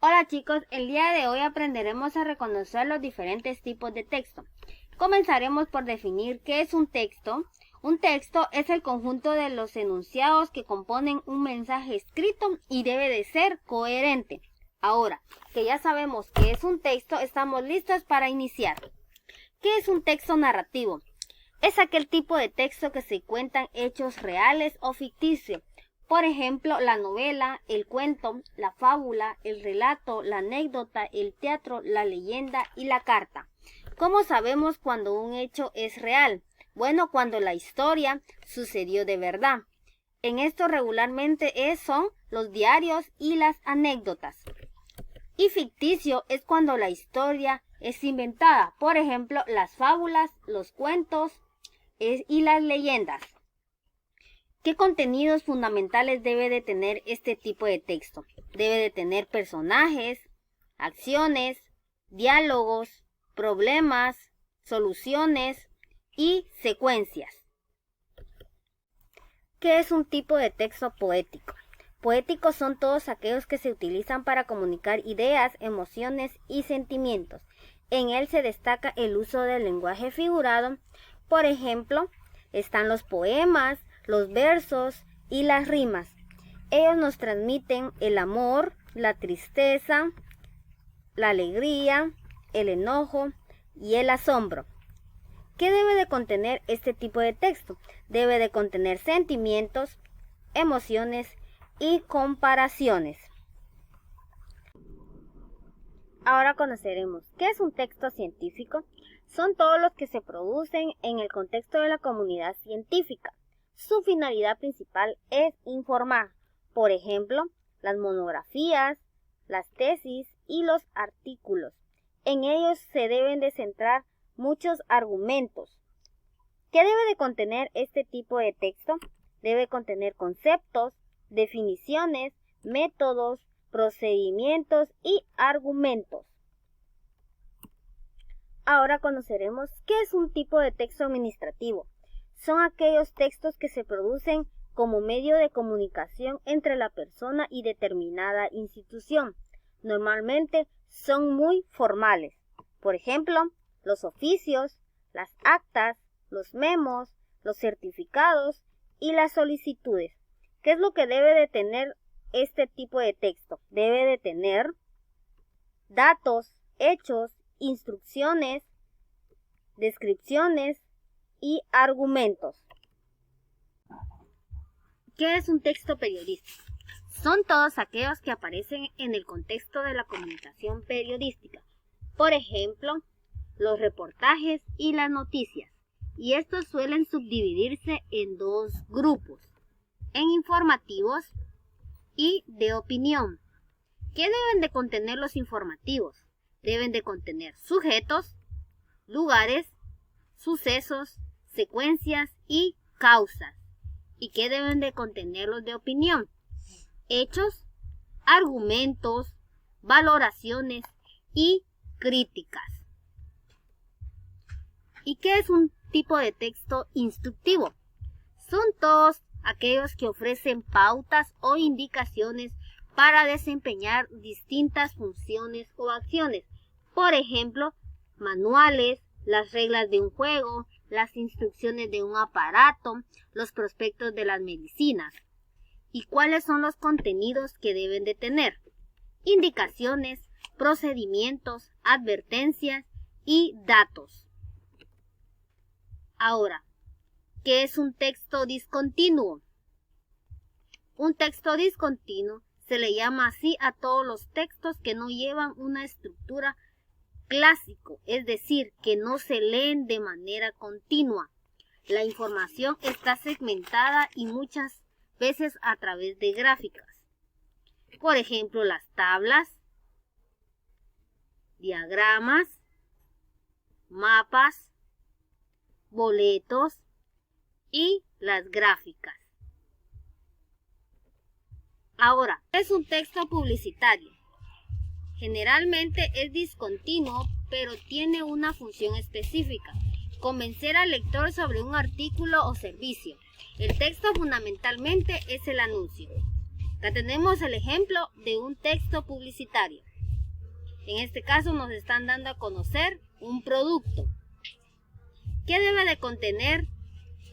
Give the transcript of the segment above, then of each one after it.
Hola chicos, el día de hoy aprenderemos a reconocer los diferentes tipos de texto. Comenzaremos por definir qué es un texto. Un texto es el conjunto de los enunciados que componen un mensaje escrito y debe de ser coherente. Ahora que ya sabemos qué es un texto, estamos listos para iniciar. ¿Qué es un texto narrativo? Es aquel tipo de texto que se cuentan hechos reales o ficticios. Por ejemplo, la novela, el cuento, la fábula, el relato, la anécdota, el teatro, la leyenda y la carta. ¿Cómo sabemos cuando un hecho es real? Bueno, cuando la historia sucedió de verdad. En esto regularmente son los diarios y las anécdotas. Y ficticio es cuando la historia es inventada. Por ejemplo, las fábulas, los cuentos y las leyendas. ¿Qué contenidos fundamentales debe de tener este tipo de texto? Debe de tener personajes, acciones, diálogos, problemas, soluciones y secuencias. ¿Qué es un tipo de texto poético? Poéticos son todos aquellos que se utilizan para comunicar ideas, emociones y sentimientos. En él se destaca el uso del lenguaje figurado. Por ejemplo, están los poemas, los versos y las rimas. Ellos nos transmiten el amor, la tristeza, la alegría, el enojo y el asombro. ¿Qué debe de contener este tipo de texto? Debe de contener sentimientos, emociones y comparaciones. Ahora conoceremos qué es un texto científico. Son todos los que se producen en el contexto de la comunidad científica. Su finalidad principal es informar, por ejemplo, las monografías, las tesis y los artículos. En ellos se deben de centrar muchos argumentos. ¿Qué debe de contener este tipo de texto? Debe contener conceptos, definiciones, métodos, procedimientos y argumentos. Ahora conoceremos qué es un tipo de texto administrativo. Son aquellos textos que se producen como medio de comunicación entre la persona y determinada institución. Normalmente son muy formales. Por ejemplo, los oficios, las actas, los memos, los certificados y las solicitudes. ¿Qué es lo que debe de tener este tipo de texto? Debe de tener datos, hechos, instrucciones, descripciones y argumentos. ¿Qué es un texto periodístico? Son todos aquellos que aparecen en el contexto de la comunicación periodística. Por ejemplo, los reportajes y las noticias. Y estos suelen subdividirse en dos grupos, en informativos y de opinión. ¿Qué deben de contener los informativos? Deben de contener sujetos, lugares, sucesos, secuencias y causas. ¿Y qué deben de contener los de opinión? Hechos, argumentos, valoraciones y críticas. ¿Y qué es un tipo de texto instructivo? Son todos aquellos que ofrecen pautas o indicaciones para desempeñar distintas funciones o acciones. Por ejemplo, manuales, las reglas de un juego, las instrucciones de un aparato, los prospectos de las medicinas. ¿Y cuáles son los contenidos que deben de tener? Indicaciones, procedimientos, advertencias y datos. Ahora, ¿qué es un texto discontinuo? Un texto discontinuo se le llama así a todos los textos que no llevan una estructura clásico, es decir, que no se leen de manera continua. La información está segmentada y muchas veces a través de gráficas. Por ejemplo, las tablas, diagramas, mapas, boletos y las gráficas. Ahora, ¿qué es un texto publicitario? Generalmente es discontinuo, pero tiene una función específica: convencer al lector sobre un artículo o servicio. El texto fundamentalmente es el anuncio. Acá tenemos el ejemplo de un texto publicitario. En este caso nos están dando a conocer un producto. ¿Qué debe de contener?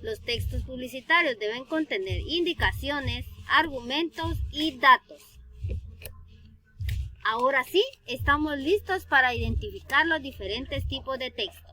Los textos publicitarios deben contener indicaciones, argumentos y datos. Ahora sí, estamos listos para identificar los diferentes tipos de texto.